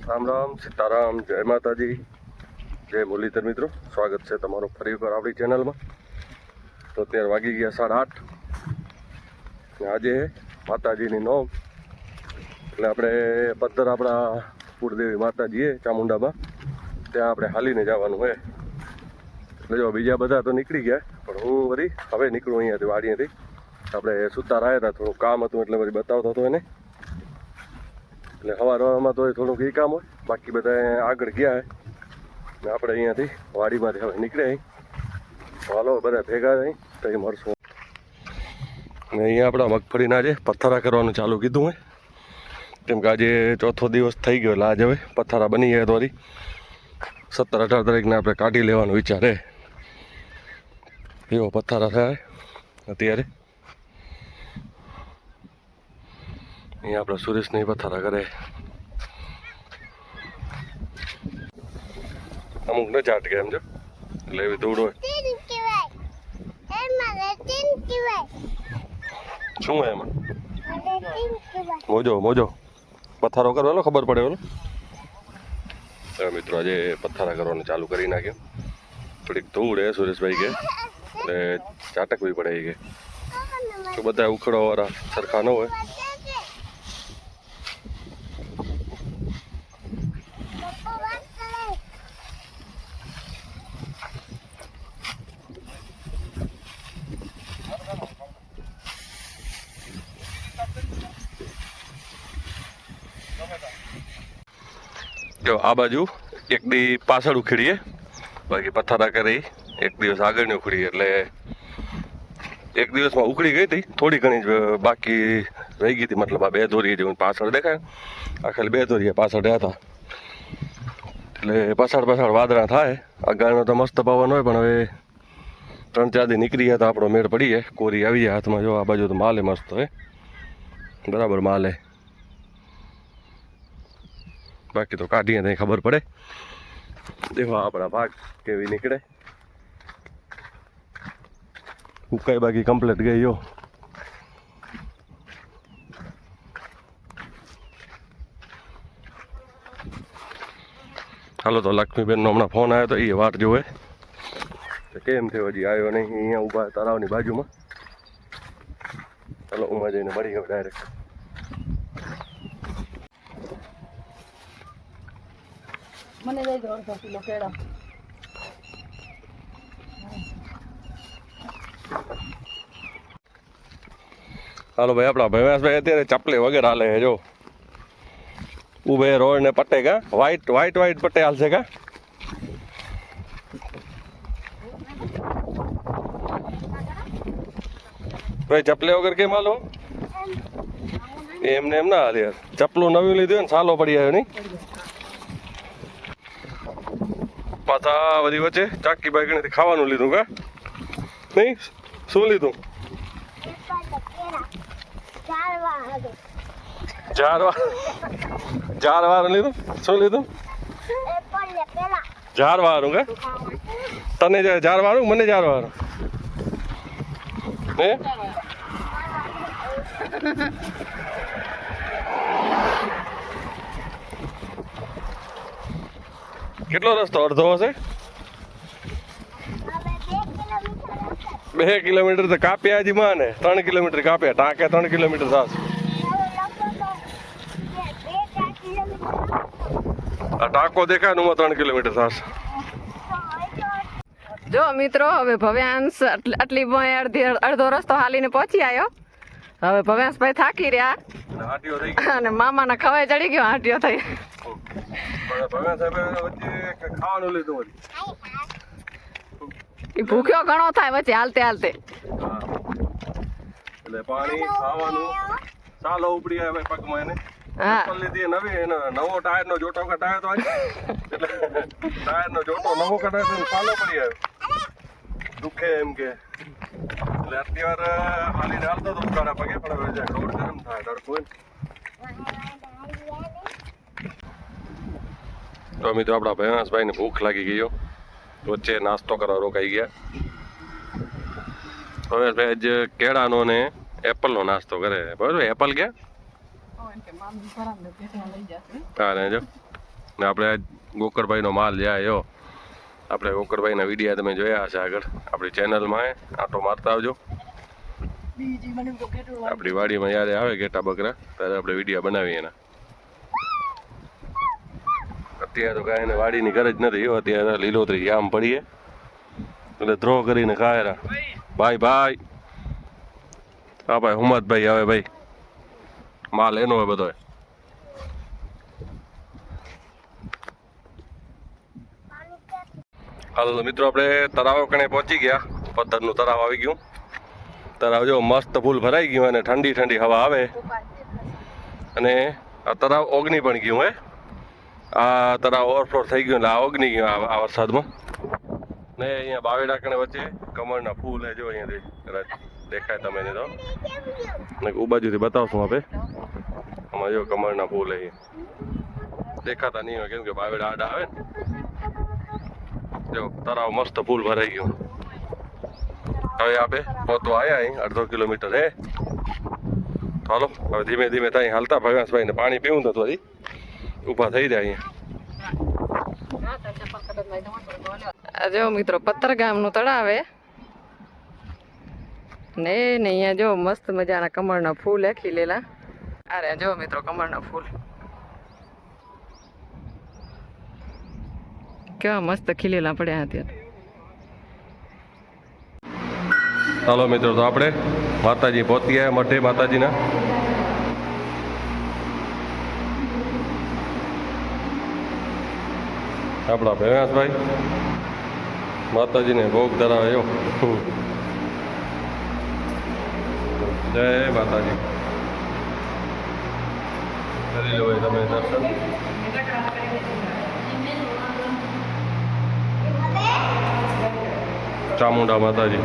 રામ રામ સીતારામ જય માતાજી જય મુરલીધર મિત્રો, સ્વાગત છે તમારું ફરી એકવાર આપણી ચેનલમાં. તો અત્યારે વાગી ગયા 8:30 ને આજે માતાજીની નોમ એટલે આપણે પદ્ધર આપણા કુળદેવી માતાજીએ ચામુંડામાં ત્યાં આપણે હાલીને જવાનું હોય. એટલે જો બીજા બધા તો નીકળી ગયા પણ હું વળી હવે નીકળું અહીંયાથી વાડીએથી. આપણે સુતાર આવ્યા હતા, થોડું કામ હતું એટલે વળી બતાવતો હતો એને. એટલે સવારમાં તો થોડુંક એ કામ હોય, બાકી બધા આગળ ગયા ને આપણે અહીંયાથી વાડીમાંથી હવે નીકળ્યા. હાલો બધા ભેગા અહીં કંઈ મળશું. ને અહીંયા આપણા મગફળીના આજે પથ્થરા કરવાનું ચાલુ કીધું હોય, કેમ કે આજે ચોથો દિવસ થઈ ગયો એટલે આજે હવે પથ્થરા બની ગયા તો વળી 17-18 તારીખને આપણે કાઢી લેવાનો વિચાર છે. એવો પથ્થરા થાય અત્યારે. અહીંયા આપણે સુરેશને પથ્થરા કરે. અમુક ને ચાટ ગયા એમ જો, એટલે એવી દોડ હોય. શું હોય એમાં? મોજો મોજો પથ્થરો કરવાનો ખબર પડે ઓલો. મિત્રો આજે પથ્થરા કરવાનું ચાલુ કરી નાખ્યું. થોડીક ધૂળ હે સુરેશભાઈ કે એટલે ચાટકવી પડે કે તો બધા ઉખડવાવાળા સરખા ન હોય. જો આ બાજુ એક દી પાછળ ઉખડીએ, બાકી પથ્થરા કરી એક દિવસ આગળની ઉખડી. એટલે એક દિવસમાં ઉખડી ગઈ હતી, થોડી ઘણી જ બાકી રહી ગઈ હતી. મતલબ આ 2 ધોરી જેવું પાછળ દેખાય, આ ખાલી 2 ધોરી પાછળ રહ્યા હતા. એટલે પાછળ વાદળા થાય. આગળનો તો મસ્ત પવન હોય, પણ હવે 3-4 દી નીકળી ગયા તો આપણો મેળ પડી જાય. કોરી આવી જાય હાથમાં. જો આ બાજુ તો માલે મસ્ત હોય, બરાબર માલે. બાકી તો કાઢીએ ત્યાં ખબર પડે. દેખો આપણા ભાગ કેવી નીકળે. ઉકાઈ બાકી કમ્પ્લીટ ગઈ. જો હાલો તો લક્ષ્મીબેનનો હમણાં ફોન આવ્યો તો એ વાટ જોવે કેમ થયો, હજી આવ્યો નહીં. અહીંયા ઊભા તળાવની બાજુમાં. ચાલો ઉમાં જઈને મળી ગયો ડાયરેક્ટ. મને દઈ દો અડધો કિલો કેળા. હાલો ભાઈ, આપણા ભૈવાસભાઈ અત્યારે ચપલે વગેરે હાલે છે. જો ઉભે રોડ ને પટ્ટે કા વાઈટ પટ્ટે હાલશે કા. ભાઈ ચપલે વગર કેમ હાલો? એમને એમ ના હાલે યાર. ચપલું નવી લીધું ને સાલો પડી આવ્યો નહીં. પાછા બધી વચ્ચે ચાકી બાકી ખાવાનું લીધું કા નહીં? શું લીધું? જારવાળું લીધું. શું લીધું? જારવાળું કા? તને જારવાળું, મને જારવાળું હે? કેટલો રસ્તો? અડધો હશે. 2 કિલોમીટર તો કાપ્યા હજી માં ને 3 કિલોમીટર કાપ્યા. ટાંકે 3 કિલોમીટર થશે. આ ટાંકો દેખાય ને 3 કિલોમીટર થશે. જો મિત્રો, હવે ભવ્યાંશ આટલી અડધો રસ્તો હાલીને પહોંચી આવ્યો. હવે ભવ્યાંશભાઈ થાકી રહ્યા અને મામાના ખવાય ચડી ગયો. હાટીઓ થઈ. ખાવાનું લીધું. એ ભૂખ્યો ઘણો થાય વચ્ચે હાલતે હાલતે. એટલે પાણી ખાવાનું ચાલો ઉપડી આવે પગમાં એને. લીધી નવી એનો નવો ટાયર નો જોટો કટાયો તો એટલે ટાયર નો જોટો નવો કટાયો તો ચાલો પડી આવ્યો. દુખે એમ કે એટલે અત્યારે હાલી ડાલતો તો ઉકાળા પગે, પણ હવે રોડ ગરમ થાય તડકો. તો મિત્રો આપણા ભૈવાસભાઈને ભૂખ લાગી ગયો, વચ્ચે નાસ્તો કરવા રોકાઈ ગયા. ભૈવાસભાઈ આજ કેળાનો ને એપલનો નાસ્તો કરે. બરાબર? એપલ ક્યાં? હા જો ને આપણે ગોકળભાઈનો માલ જાય એવો આપણે ગોકળભાઈના વિડીયા તમે જોયા હશે આગળ આપણી ચેનલમાં આટો મારતા આવજો. આપણી વાડીમાં યારે આવે ઘેટા બકરા ત્યારે આપણે વિડીયા બનાવીએ એના. અત્યારે તો કાંઈ એને વાડીની ગરજ નથી. અત્યારે લીલોતરી જામ પડીએ એટલે ધ્રો કરીને કાયરા. ભાઈ ભાઈ હા ભાઈ હુમતભાઈ આવે ભાઈ માલ એનો હોય બધો. હાલો તો મિત્રો આપણે તળાવ કણે પહોંચી ગયા. પથ્થરનું તળાવ આવી ગયું. તળાવ જો મસ્ત ફૂલ ભરાઈ ગયું અને ઠંડી ઠંડી હવા આવે અને આ તળાવ ઓગની પણ ગયું હે. આ તળાવ ઓવરફ્લો થઈ ગયું એટલે આ ઓગની ગયું આ વરસાદમાં. ને અહીંયા બાવેડા કણે વચ્ચે કમળના ફૂલ હે જો અહીંયાથી દેખાય તમે ને તો ને ઉ બાજુથી બતાવશું આપણે. આમાં જો કમળના ફૂલ હે દેખાતા નહીં હોય કેમ કે બાવેડા આડા આવે ને. જો તળાવ મસ્ત ફૂલ ભરાઈ ગયું. હવે આપણે પહોંચવા આવ્યા અહીં 1.5 કિલોમીટર હે. ચાલો હવે ધીમે ધીમે ત્યાં હાલતા ભવ્યાસભાઈને પાણી પીવું તો હજી ઊભા થઈ જાય અહીંયા. જો મિત્રો પત્તર ગામનું તળાવ હે ને અહીંયા જો મસ્ત મજાના કમળના ફૂલ હે ખીલેલા. અરે જો મિત્રો કમળના ફૂલ કેવા મસ્ત ખીલેલા પડ્યા અત્યારે. ચાલો મિત્રો તો આપણે માતાજી પહોંચી ગયા મઠે માતાજીના. આપણા ભેવાસભાઈ માતાજીને ભોગ ધરાવે એવો. જય માતાજી. કરી લો તમે દર્શન. ચામુંડા માતાજી